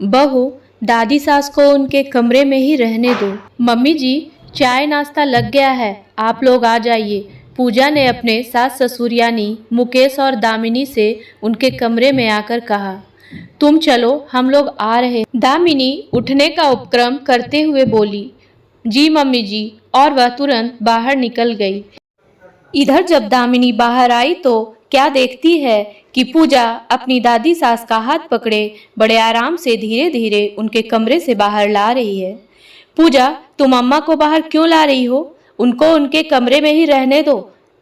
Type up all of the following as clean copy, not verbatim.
बहू, दादी सास को उनके कमरे में ही रहने दो। मम्मी जी, चाय नाश्ता लग गया है, आप लोग आ जाइए। पूजा ने अपने सास ससुर यानी मुकेश और दामिनी से उनके कमरे में आकर कहा। तुम चलो, हम लोग आ रहे। दामिनी उठने का उपक्रम करते हुए बोली, जी मम्मी जी, और वह तुरंत बाहर निकल गई। इधर जब दामिनी बाहर आई तो क्या देखती है कि पूजा अपनी दादी सास का हाथ पकड़े बड़े आराम से धीरे धीरे उनके कमरे से बाहर ला रही है। पूजा, तुम अम्मा को बाहर क्यों ला रही हो? उनको उनके कमरे में ही रहने दो,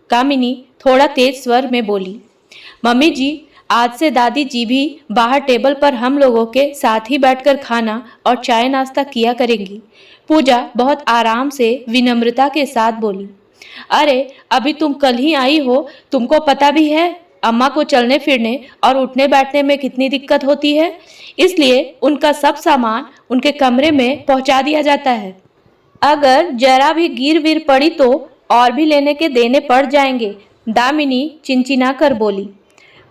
कामिनी थोड़ा तेज स्वर में बोली। मम्मी जी, आज से दादी जी भी बाहर टेबल पर हम लोगों के साथ ही बैठकर खाना और चाय नाश्ता किया करेंगी। पूजा बहुत आराम से विनम्रता के साथ बोली। अरे, अभी तुम कल ही आई हो, तुमको पता भी है अम्मा को चलने फिरने और उठने बैठने में कितनी दिक्कत होती है, इसलिए उनका सब सामान उनके कमरे में पहुंचा दिया जाता है। अगर जरा भी गिर विर पड़ी तो और भी लेने के देने पड़ जाएंगे, दामिनी चिंचिना कर बोली।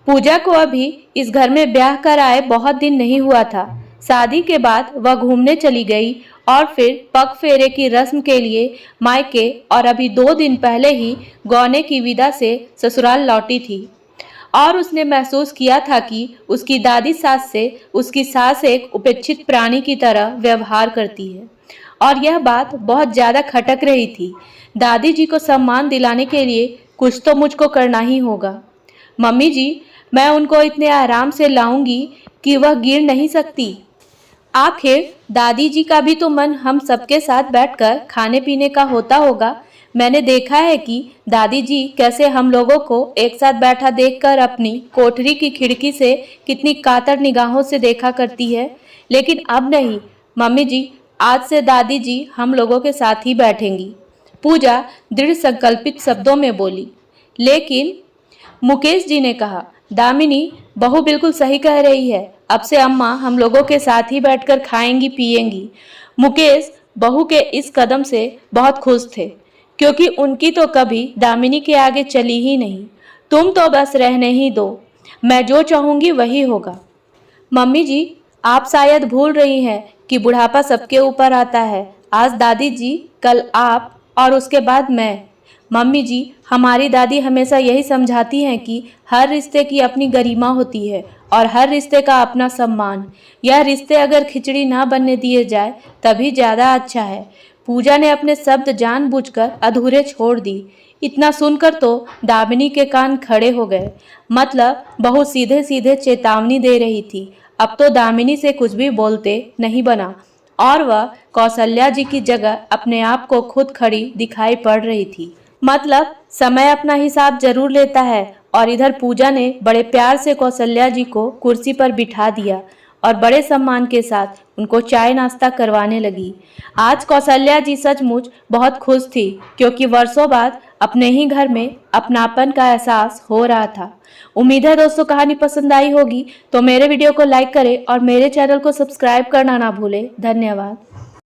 पूजा को अभी इस घर में ब्याह कर आए बहुत दिन नहीं हुआ था। शादी के बाद वह घूमने चली गई और फिर पग फेरे की रस्म के लिए मायके, और अभी 2 दिन पहले ही गौने की विदा से ससुराल लौटी थी। और उसने महसूस किया था कि उसकी दादी सास से उसकी सास एक उपेक्षित प्राणी की तरह व्यवहार करती है, और यह बात बहुत ज्यादा खटक रही थी। दादी जी को सम्मान दिलाने के लिए कुछ तो मुझको करना ही होगा। मम्मी जी, मैं उनको इतने आराम से लाऊंगी कि वह गिर नहीं सकती। आखिर दादी जी का भी तो मन हम सबके साथ बैठकर खाने पीने का होता होगा। मैंने देखा है कि दादी जी कैसे हम लोगों को एक साथ बैठा देखकर अपनी कोठरी की खिड़की से कितनी कातर निगाहों से देखा करती है, लेकिन अब नहीं। मम्मी जी, आज से दादी जी हम लोगों के साथ ही बैठेंगी, पूजा दृढ़ संकल्पित शब्दों में बोली। लेकिन मुकेश जी ने कहा, दामिनी, बहू बिल्कुल सही कह रही है, अब से अम्मा हम लोगों के साथ ही बैठकर खाएंगी पिएंगी। मुकेश बहू के इस कदम से बहुत खुश थे, क्योंकि उनकी तो कभी दामिनी के आगे चली ही नहीं। तुम तो बस रहने ही दो, मैं जो चाहूंगी वही होगा। मम्मी जी, आप शायद भूल रही हैं कि बुढ़ापा सबके ऊपर आता है। आज दादी जी, कल आप, और उसके बाद मैं। मम्मी जी, हमारी दादी हमेशा यही समझाती हैं कि हर रिश्ते की अपनी गरिमा होती है और हर रिश्ते का अपना सम्मान। यह रिश्ते अगर खिचड़ी ना बनने दिए जाए तभी ज़्यादा अच्छा है। पूजा ने अपने शब्द जानबूझकर अधूरे छोड़ दी। इतना सुनकर तो दामिनी के कान खड़े हो गए। मतलब बहू सीधे सीधे चेतावनी दे रही थी। अब तो दामिनी से कुछ भी बोलते नहीं बना, और वह कौशल्या जी की जगह अपने आप को खुद खड़ी दिखाई पड़ रही थी। मतलब समय अपना हिसाब जरूर लेता है। और इधर पूजा ने बड़े प्यार से कौशल्या जी को कुर्सी पर बिठा दिया और बड़े सम्मान के साथ उनको चाय नाश्ता करवाने लगी। आज कौशल्या जी सचमुच बहुत खुश थी, क्योंकि वर्षों बाद अपने ही घर में अपनापन का एहसास हो रहा था। उम्मीद है दोस्तों कहानी पसंद आई होगी, तो मेरे वीडियो को लाइक करें और मेरे चैनल को सब्सक्राइब करना ना भूलें। धन्यवाद।